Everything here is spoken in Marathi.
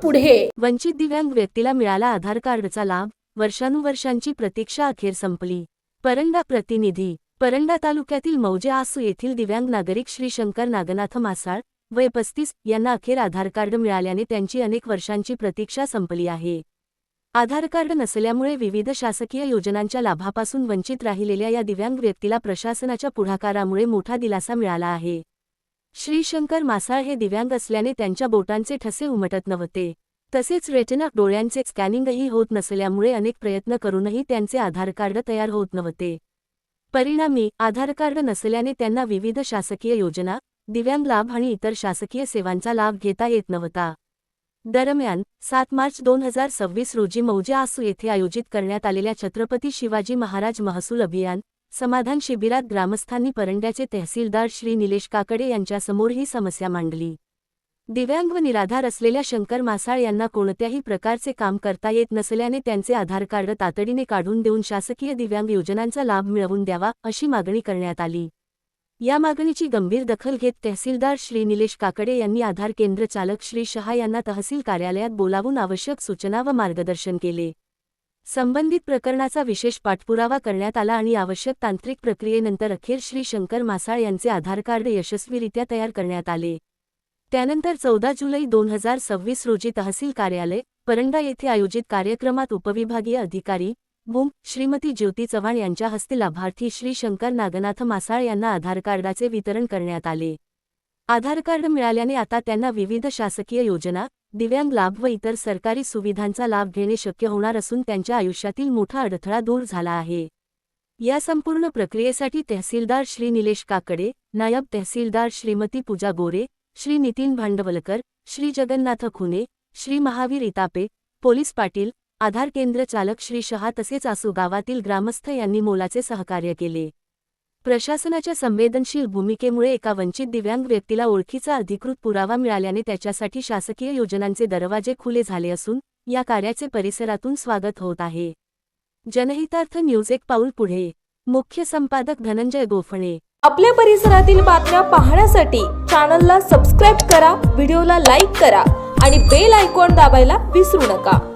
पुढे. वंचित दिव्यांग व्यक्तीला मिळाला आधार कार्डचा लाभ, वर्षानुवर्षांची प्रतीक्षा अखेर संपली. परंडा प्रतिनिधी. परंडा तालुक्यातील मौजे आसू येथील दिव्यांग नागरिक श्री शंकर नागनाथ मासाळ वय 35 यांना अखेर आधार कार्ड मिळाल्याने त्यांची अनेक वर्षांची प्रतीक्षा संपली आहे. आधार कार्ड नसल्यामुळे विविध शासकीय योजनांच्या लाभापासून वंचित राहिलेल्या या दिव्यांग व्यक्तीला प्रशासनाच्या पुढाकारामुळे मोठा दिलासा मिळाला आहे. श्री शंकर मासाळ हे दिव्यांग असल्याने त्यांच्या बोटांचे ठसे उमटत नव्हते. तसेच रेटिना डोळ्यांचे स्कॅनिंगही होत नसल्यामुळे अनेक प्रयत्न करूनही त्यांचे आधार कार्ड तयार होत नव्हते. परिणामी आधार कार्ड नसल्याने त्यांना विविध शासकीय योजना, दिव्यांग लाभ आणि इतर शासकीय सेवांचा लाभ घेता येत नव्हता. दरम्यान 7 मार्च 2026 रोजी मौजे आसू येथे आयोजित करण्यात आलेल्या छत्रपती शिवाजी महाराज महसूल अभियान समाधान शिबिरात ग्रामस्थांनी परंड्याचे तहसीलदार श्री निलेश काकडे यांच्यासमोर ही समस्या मांडली. दिव्यांग व निराधार असलेल्या शंकर मासाळ यांना कोणत्याही प्रकारचे काम करता येत नसल्याने त्यांचे आधार कार्ड तातडीने काढून देऊन शासकीय दिव्यांग योजनांचा लाभ मिळवून द्यावा अशी मागणी करण्यात आली. या मागणीची गंभीर दखल घेत तहसीलदार श्री निलेश काकडे यांनी आधार केंद्र चालक श्री शहा यांना तहसील कार्यालयात बोलावून आवश्यक सूचना व मार्गदर्शन केले. संबंधित प्रकरणाचा विशेष पाठपुरावा करण्यात आला आणि आवश्यक तांत्रिक प्रक्रियेनंतर अखेर श्री शंकर मासाळ यांचे आधार कार्ड यशस्वीरित्या तयार करण्यात आले. त्यानंतर 14 जुलै 2026 रोजी तहसील कार्यालय परंडा येथे आयोजित कार्यक्रमात उपविभागीय अधिकारी बुम श्रीमती ज्योती चव्हाण यांच्या हस्ते लाभार्थी श्री शंकर नागनाथ मासाळ यांना आधार कार्डाचे वितरण करण्यात आले. आधार कार्ड मिळाल्याने आता त्यांना विविध शासकीय योजना, दिव्यांग लाभ व इतर सरकारी सुविधांचा लाभ घेणे शक्य होणार असून त्यांच्या आयुष्यातील मोठा अडथळा दूर झाला आहे. या संपूर्ण प्रक्रियेसाठी तहसीलदार श्री निलेश काकडे, नायब तहसीलदार श्रीमती पूजा गोरे, श्री नितीन भांडवलकर, श्री जगन्नाथ खुने, श्री महावीर इतापे, पोलीस पाटील, आधार केंद्र चालक श्री शहा तसेच आसू गावातील ग्रामस्थ यांनी मोलाचे सहकार्य केले. प्रशासनाच्या संवेदनशील भूमिकेमुळे एका वंचित दिव्यांग व्यक्तीला ओळखीचा अधिकृत पुरावा मिळाल्याने त्याच्यासाठी शासकीय योजनांचे दरवाजे खुले झाले असून या कार्याचे परिसरातून स्वागत होत आहे. जनहितार्थ न्यूज एक पाऊल पुढे. मुख्य संपादक धनंजय गोफणे. आपल्या परिसरातील बातम्या पाहण्यासाठी चॅनलला सबस्क्राईब करा, व्हिडिओला लाईक करा आणि बेल आयकॉन दाबायला विसरू नका.